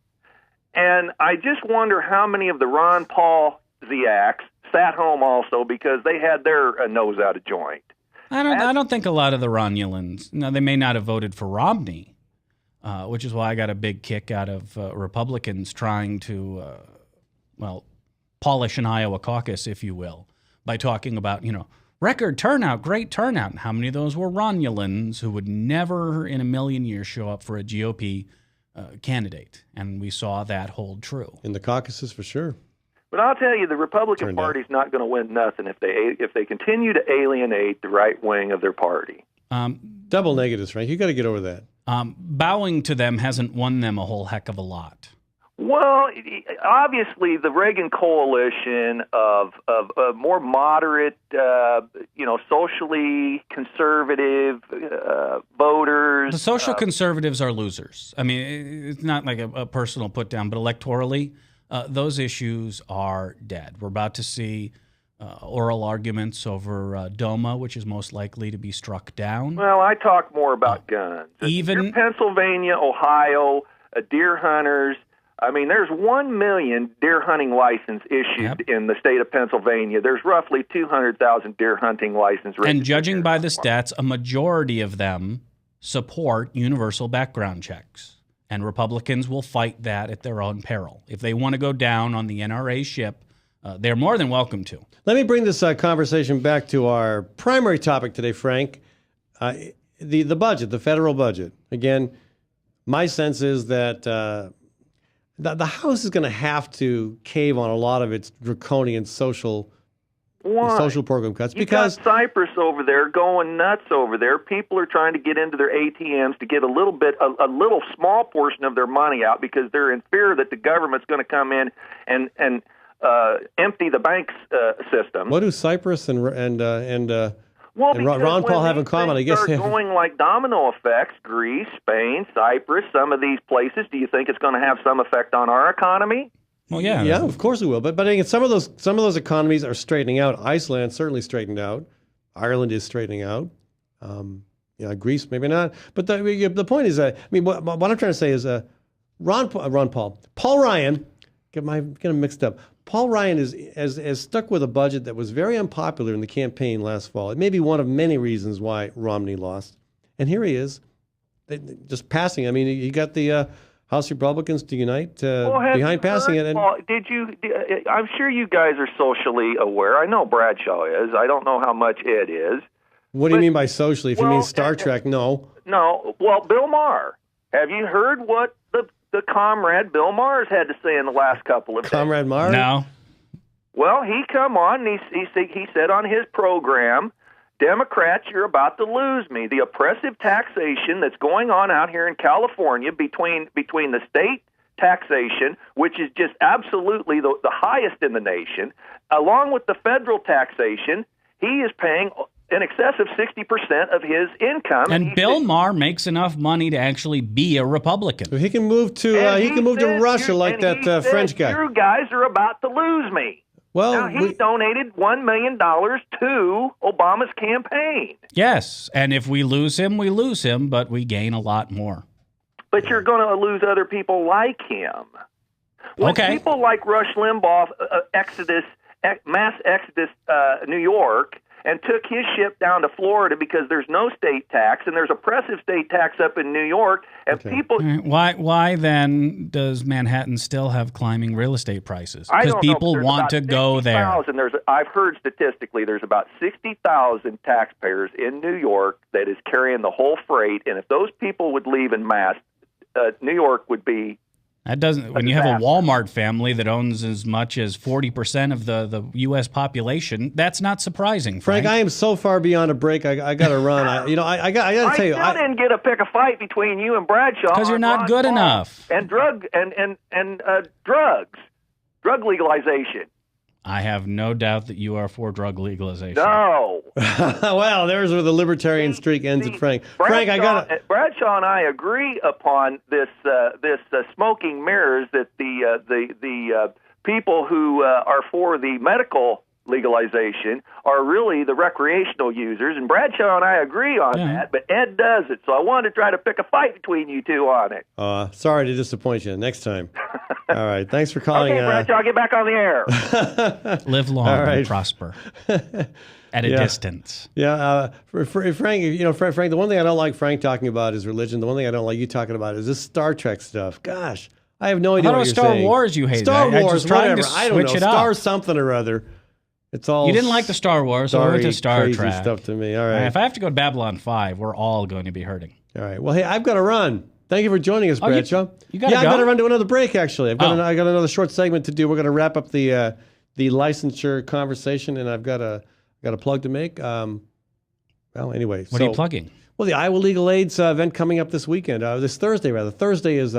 And I just wonder how many of the Ron Paul Ziaks sat home also because they had their nose out of joint. I don't think a lot of the Romulans, now they may not have voted for Romney, which is why I got a big kick out of Republicans trying to, polish an Iowa caucus, if you will, by talking about, record turnout, great turnout. And how many of those were Romulans who would never in a million years show up for a GOP candidate? And we saw that hold true. In the caucuses, for sure. But I'll tell you, the Republican Party's not going to win nothing if they continue to alienate the right wing of their party. Double negatives, Frank. You got to get over that. Bowing to them hasn't won them a whole heck of a lot. Well, obviously, the Reagan coalition of more moderate, socially conservative voters. The social conservatives are losers. I mean, it's not like a personal put down, but electorally, those issues are dead. We're about to see oral arguments over DOMA, which is most likely to be struck down. Well, I talk more about guns. Even Pennsylvania, Ohio, deer hunters. I mean, there's 1 million deer hunting license issued in the state of Pennsylvania. There's roughly 200,000 deer hunting license registered. And judging by the stats, a majority of them support universal background checks. And Republicans will fight that at their own peril. If they want to go down on the NRA ship, they're more than welcome to. Let me bring this conversation back to our primary topic today, Frank. The budget, the federal budget. Again, my sense is that the House is going to have to cave on a lot of its draconian social program cuts. Because got Cyprus over there going nuts over there. People are trying to get into their ATMs to get a little small portion of their money out because they're in fear that the government's going to come in and empty the banks system. What do Cyprus and Well, and Ron Paul have in common, I guess. Start going like domino effects, Greece, Spain, Cyprus, some of these places. Do you think it's going to have some effect on our economy? Well, yeah. Yeah, of course it will. But again, some of those economies are straightening out. Iceland certainly straightened out. Ireland is straightening out. Greece maybe not. But the point is, what I'm trying to say is, Paul Ryan, get them mixed up. Paul Ryan has stuck with a budget that was very unpopular in the campaign last fall. It may be one of many reasons why Romney lost. And here he is, just passing. I mean, he got the House Republicans to unite behind passing it. And I'm sure you guys are socially aware. I know Bradshaw is. I don't know how much Ed is. What do you mean by socially? If you mean Star Trek, no. No. Well, Bill Maher. Have you heard what the comrade Bill Maher's had to say in the last couple of days? Comrade Maher? No. Well, he come on and he said on his program, Democrats, you're about to lose me. The oppressive taxation that's going on out here in California between the state taxation, which is just absolutely the highest in the nation, along with the federal taxation, he is paying in excess of 60% of his income. And Bill Maher makes enough money to actually be a Republican. He can move to Russia like that French guy. You guys are about to lose me. Well, now, he donated $1 million to Obama's campaign. Yes, and if we lose him, but we gain a lot more. But you're going to lose other people like him. When people like Rush Limbaugh, mass exodus, New York, and took his ship down to Florida because there's no state tax, and there's oppressive state tax up in New York, and people... Why then does Manhattan still have climbing real estate prices? I Because don't know, people but there's want about to go there. 60,000. I've heard statistically there's about 60,000 taxpayers in New York that is carrying the whole freight, and if those people would leave en masse, New York would be... That doesn't. When you have a Walmart family that owns as much as 40% of the U.S. population, that's not surprising. Frank, I am so far beyond a break. I got to run. I got to tell you, I didn't get to pick a fight between you and Bradshaw because you're not good enough. And drug legalization. I have no doubt that you are for drug legalization. No. Well, there's where the libertarian streak ends at Frank. Bradshaw and I agree upon this smoking mirrors that the people who are for the medical legalization are really the recreational users, and Bradshaw and I agree on that, but Ed doesn't. So I wanted to try to pick a fight between you two on it. Sorry to disappoint you. Next time. All right. Thanks for calling. Okay, Bradshaw, get back on the air. Live long and prosper at a distance. Yeah. For Frank, Frank, the one thing I don't like Frank talking about is religion. The one thing I don't like you talking about is this Star Trek stuff. Gosh, I have no idea what you're saying. Star Wars you hate. Star Wars, whatever. I don't know. Star something or other. It's all you didn't like the Star Wars, so we went to Star Trek. Stuff to me. All right. If I have to go to Babylon 5, we're all going to be hurting. All right. Well, hey, I've got to run. Thank you for joining us, Bradshaw. You got to go? I got to run to another break. Actually, I got another short segment to do. We're going to wrap up the licensure conversation, and I've got a plug to make. Well, anyway, what are you plugging? Well, the Iowa Legal Aid's event coming up this weekend. This Thursday, rather. Thursday is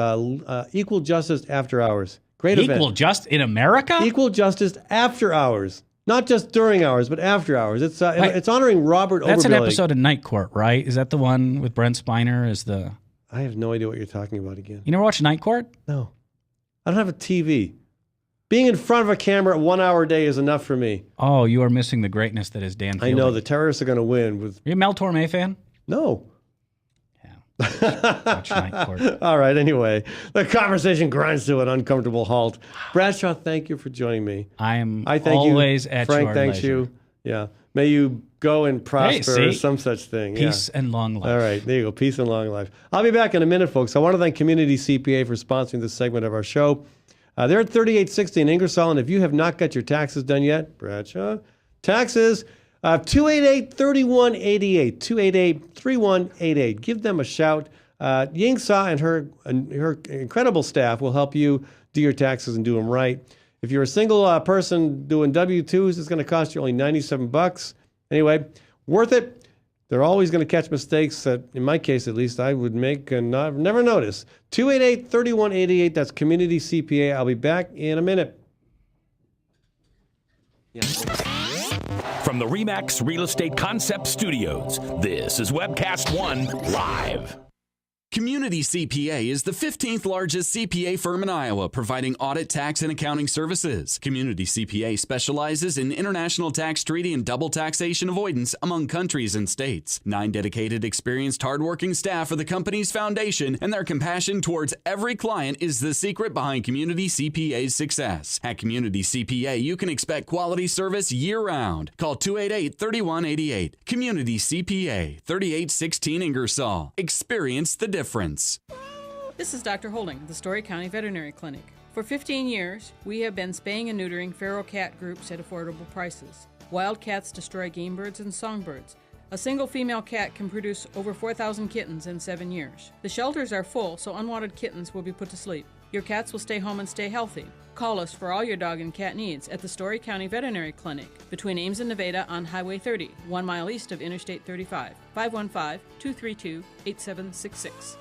Equal Justice After Hours. Great event. Equal Justice in America? Equal Justice After Hours. Not just during hours, but after hours. It's honoring Robert Overbillig. That's an episode of Night Court, right? Is that the one with Brent Spiner as the... I have no idea what you're talking about again. You never watched Night Court? No. I don't have a TV. Being in front of a camera 1 hour a day is enough for me. Oh, you are missing the greatness that is Dan Fielding. I know. The terrorists are going to win. Are you a Mel Torme fan? No. Watch Night Court. All right, anyway. The conversation grinds to an uncomfortable halt. Bradshaw, thank you for joining me. I thank always you. At Frank, your thanks leisure. you. Yeah. May you go and prosper or some such thing. Peace and long life. All right, there you go. Peace and long life. I'll be back in a minute, folks. I want to thank Community CPA for sponsoring this segment of our show. They're at 3860 in Ingersoll, and if you have not got your taxes done yet, Bradshaw, taxes, 288-3188, 288-3188. Give them a shout. Yingsa and her incredible staff will help you do your taxes and do them right. If you're a single person doing W-2s, it's going to cost you only $97. Anyway, worth it. They're always going to catch mistakes that, in my case at least, I would make and never notice. 288-3188, that's Community CPA. I'll be back in a minute. From the RE/MAX Real Estate Concept Studios, this is Webcast One Live. Community CPA is the 15th largest CPA firm in Iowa, providing audit, tax, and accounting services. Community CPA specializes in international tax treaty and double taxation avoidance among countries and states. 9 dedicated, experienced, hardworking staff are the company's foundation, and their compassion towards every client is the secret behind Community CPA's success. At Community CPA, you can expect quality service year-round. Call 288-3188. Community CPA, 3816 Ingersoll. Experience the difference. This is Dr. Holding, the Story County Veterinary Clinic. For 15 years, we have been spaying and neutering feral cat groups at affordable prices. Wild cats destroy game birds and songbirds. A single female cat can produce over 4,000 kittens in 7 years. The shelters are full, so unwanted kittens will be put to sleep. Your cats will stay home and stay healthy. Call us for all your dog and cat needs at the Story County Veterinary Clinic between Ames and Nevada on Highway 30, 1 mile east of Interstate 35, 515-232-8766.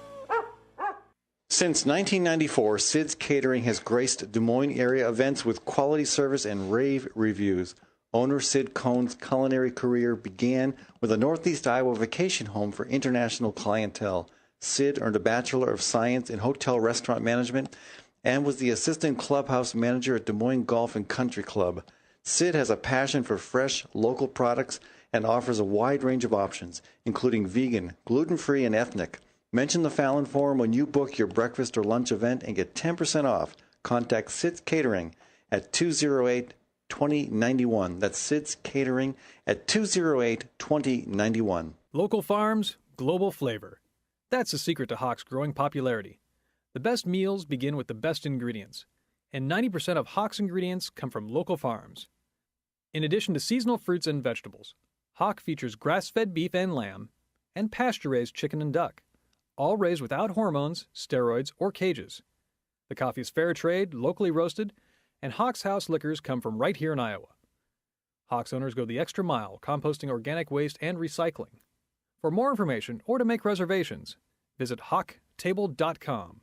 Since 1994, Sid's Catering has graced Des Moines area events with quality service and rave reviews. Owner Sid Cohn's culinary career began with a Northeast Iowa vacation home for international clientele. Sid earned a Bachelor of Science in Hotel Restaurant Management and was the assistant clubhouse manager at Des Moines Golf and Country Club. Sid has a passion for fresh, local products and offers a wide range of options, including vegan, gluten-free, and ethnic. Mention the Fallon Forum when you book your breakfast or lunch event and get 10% off. Contact Sid's Catering at 208-208-2222. 208-2091. That's Sid's Catering at 208-2091. Local farms, global flavor. That's the secret to Hawk's growing popularity. The best meals begin with the best ingredients, and 90% of Hawk's ingredients come from local farms. In addition to seasonal fruits and vegetables, Hawk features grass-fed beef and lamb, and pasture-raised chicken and duck, all raised without hormones, steroids, or cages. The coffee is fair trade, locally roasted, and Hawk's House liquors come from right here in Iowa. Hawk's owners go the extra mile, composting organic waste and recycling. For more information or to make reservations, visit hawktable.com.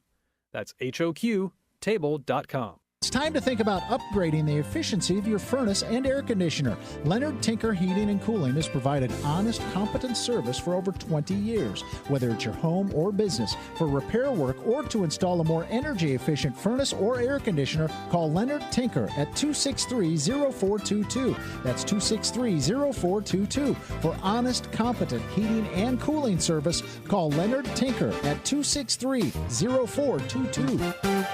That's HOQ table.com. It's time to think about upgrading the efficiency of your furnace and air conditioner. Leonard Tinker Heating and Cooling has provided honest, competent service for over 20 years. Whether it's your home or business, for repair work or to install a more energy-efficient furnace or air conditioner, call Leonard Tinker at 263-0422. That's 263-0422. For honest, competent heating and cooling service, call Leonard Tinker at 263-0422.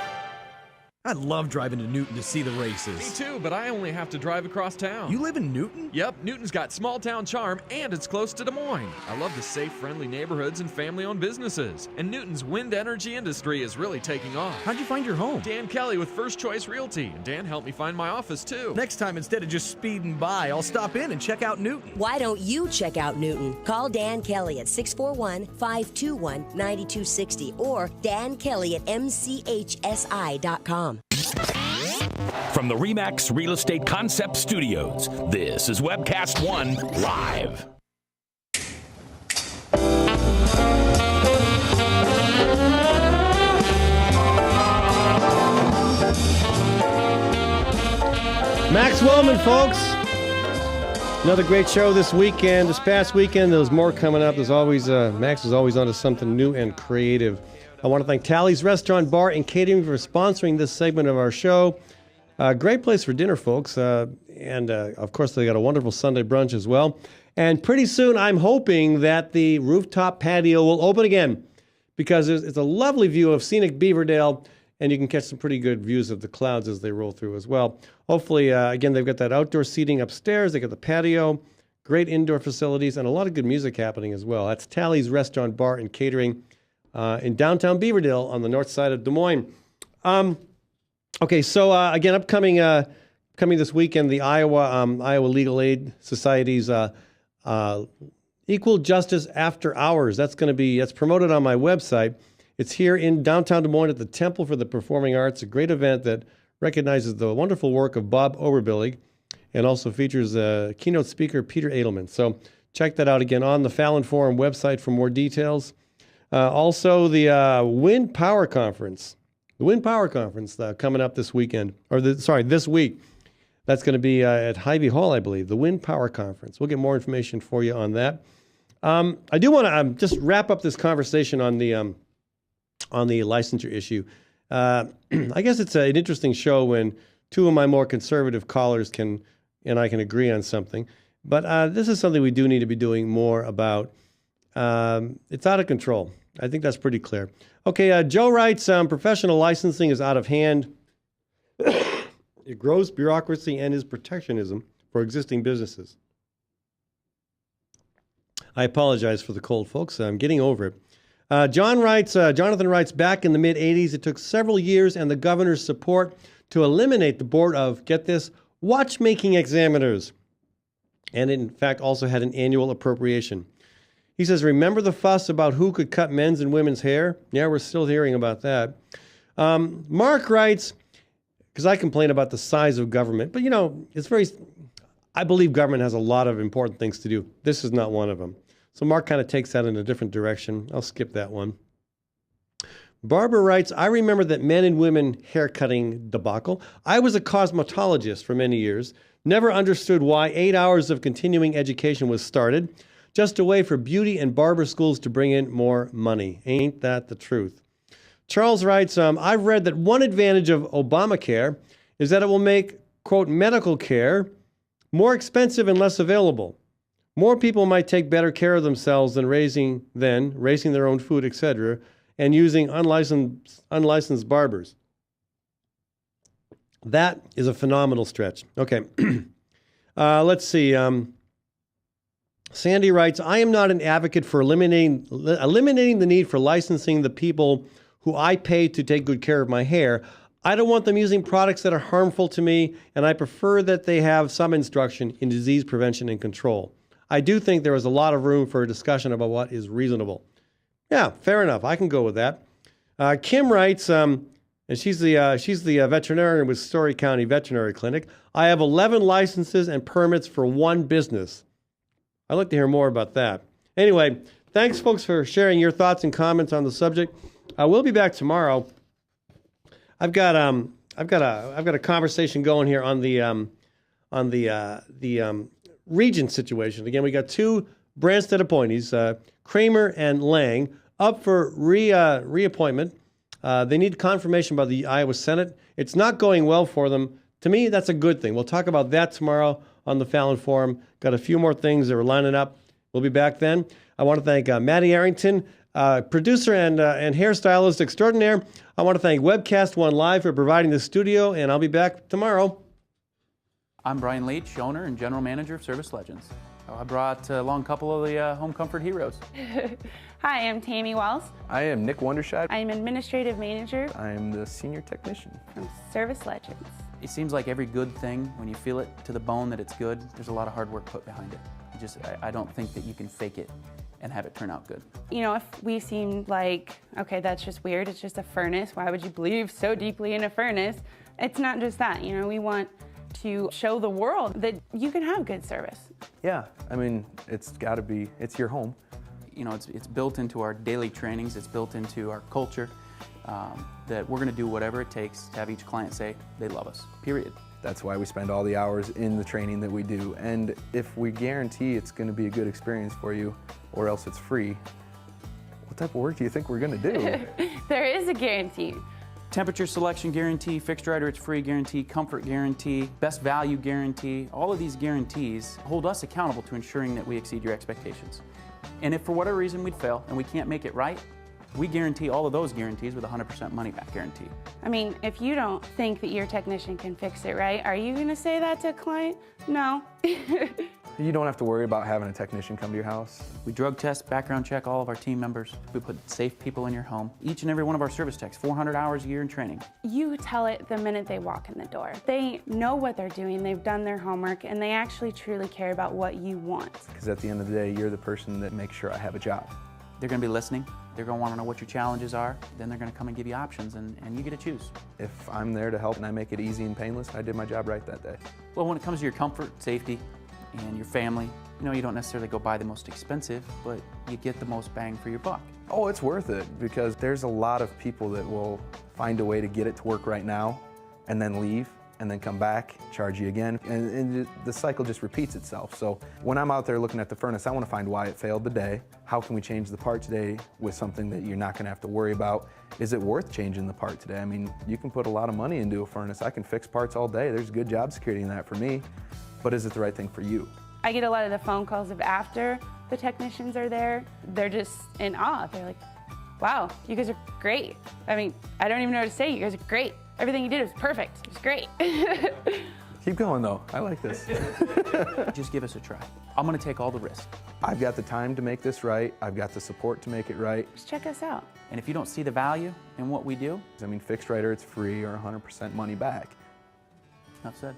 I love driving to Newton to see the races. Me too, but I only have to drive across town. You live in Newton? Yep, Newton's got small town charm and it's close to Des Moines. I love the safe, friendly neighborhoods and family-owned businesses. And Newton's wind energy industry is really taking off. How'd you find your home? Dan Kelly with First Choice Realty. And Dan helped me find my office too. Next time, instead of just speeding by, I'll stop in and check out Newton. Why don't you check out Newton? Call Dan Kelly at 641-521-9260 or Dan Kelly at mchsi.com. From the RE/MAX Real Estate Concept Studios, this is Webcast One Live. Max Wellman, folks. Another great show this weekend. This past weekend, there's more coming up. There's always Max is always onto something new and creative. I want to thank Tally's Restaurant, Bar, and Catering for sponsoring this segment of our show. Great place for dinner, folks. And of course, they got a wonderful Sunday brunch as well. And pretty soon, I'm hoping that the rooftop patio will open again because it's a lovely view of scenic Beaverdale, and you can catch some pretty good views of the clouds as they roll through as well. Hopefully, again, they've got that outdoor seating upstairs. They got the patio, great indoor facilities, and a lot of good music happening as well. That's Tally's Restaurant, Bar, and Catering in downtown Beaverdale on the north side of Des Moines. Okay, so again, coming this weekend, the Iowa Legal Aid Society's Equal Justice After Hours. That's promoted on my website. It's here in downtown Des Moines at the Temple for the Performing Arts, a great event that recognizes the wonderful work of Bob Oberbillig and also features keynote speaker Peter Edelman. So check that out again on the Fallon Forum website for more details. Also, the Wind Power Conference. The Wind Power Conference coming up this weekend, this week. That's going to be at Hy-Vee Hall, I believe, the Wind Power Conference. We'll get more information for you on that. I do want to just wrap up this conversation on the licensure issue. I guess it's an interesting show when two of my more conservative callers and I can agree on something. But this is something we do need to be doing more about. It's out of control. I think that's pretty clear. Okay, Joe writes, professional licensing is out of hand. It grows bureaucracy and is protectionism for existing businesses. I apologize for the cold, folks. I'm getting over it. Jonathan writes, back in the mid-'80s, it took several years and the governor's support to eliminate the board of, get this, watchmaking examiners. And it, in fact, also had an annual appropriation. He says, remember the fuss about who could cut men's and women's hair? Yeah, we're still hearing about that. Mark writes, because I complain about the size of government, but I believe government has a lot of important things to do. This is not one of them. So Mark kind of takes that in a different direction. I'll skip that one. Barbara writes, I remember that men and women haircutting debacle. I was a cosmetologist for many years, never understood why 8 hours of continuing education was started. Just a way for beauty and barber schools to bring in more money. Ain't that the truth? Charles writes, I've read that one advantage of Obamacare is that it will make, quote, medical care more expensive and less available. More people might take better care of themselves than raising their own food, etc., and using unlicensed barbers. That is a phenomenal stretch. Okay. Let's see. Sandy writes, I am not an advocate for eliminating the need for licensing the people who I pay to take good care of my hair. I don't want them using products that are harmful to me, and I prefer that they have some instruction in disease prevention and control. I do think there is a lot of room for a discussion about what is reasonable. Yeah, fair enough. I can go with that. Kim writes, and she's the veterinarian with Story County Veterinary Clinic. I have 11 licenses and permits for one business. I'd like to hear more about that. Anyway, thanks, folks, for sharing your thoughts and comments on the subject. We'll be back tomorrow. I've got a conversation going here on the region situation. Again, we got two Branstad appointees, Kramer and Lang, up for reappointment. They need confirmation by the Iowa Senate. It's not going well for them. To me, that's a good thing. We'll talk about that tomorrow on the Fallon Forum. Got a few more things that are lining up. We'll be back then. I want to thank Maddie Arrington, producer and hairstylist extraordinaire. I want to thank Webcast One Live for providing the studio, and I'll be back tomorrow. I'm Brian Leach, owner and general manager of Service Legends. I brought along a couple of the home comfort heroes. Hi, I'm Tammy Wells. I am Nick Wondershide. I'm administrative manager. I am the senior technician from Service Legends. It seems like every good thing, when you feel it to the bone that it's good, there's a lot of hard work put behind it. I don't think that you can fake it and have it turn out good. You know, if we seem like, okay, that's just weird, it's just a furnace, why would you believe so deeply in a furnace? It's not just that, you know, we want to show the world that you can have good service. Yeah, I mean, it's got to be, it's your home. You know, it's built into our daily trainings, it's built into our culture, that we're going to do whatever it takes to have each client say they love us, period. That's why we spend all the hours in the training that we do. And if we guarantee it's going to be a good experience for you, or else it's free, what type of work do you think we're going to do? There is a guarantee. Temperature selection guarantee, fixed rider it's free guarantee, comfort guarantee, best value guarantee. All of these guarantees hold us accountable to ensuring that we exceed your expectations. And if for whatever reason we'd fail and we can't make it right, we guarantee all of those guarantees with a 100% money back guarantee. I mean, if you don't think that your technician can fix it right, are you going to say that to a client? No. You don't have to worry about having a technician come to your house. We drug test, background check all of our team members. We put safe people in your home. Each and every one of our service techs, 400 hours a year in training. You tell it the minute they walk in the door. They know what they're doing, they've done their homework, and they actually truly care about what you want. Because at the end of the day, you're the person that makes sure I have a job. They're going to be listening. They're going to want to know what your challenges are. Then they're going to come and give you options, and you get to choose. If I'm there to help and I make it easy and painless, I did my job right that day. Well, when it comes to your comfort, safety, and your family, you know, you don't necessarily go buy the most expensive, but you get the most bang for your buck. Oh, it's worth it, because there's a lot of people that will find a way to get it to work right now and then leave and then come back, charge you again, and the cycle just repeats itself. So when I'm out there looking at the furnace, I want to find why it failed today. How can we change the part today with something that you're not going to have to worry about? Is it worth changing the part today? I mean, you can put a lot of money into a furnace. I can fix parts all day. There's good job security in that for me. But is it the right thing for you? I get a lot of the phone calls of after the technicians are there. They're just in awe. They're like, wow, you guys are great. I mean, I don't even know what to say. You guys are great. Everything you did was perfect. It was great. Keep going, though. I like this. Just give us a try. I'm going to take all the risk. I've got the time to make this right. I've got the support to make it right. Just check us out. And if you don't see the value in what we do, I mean, fixed rider, it's free or 100% money back. Enough said.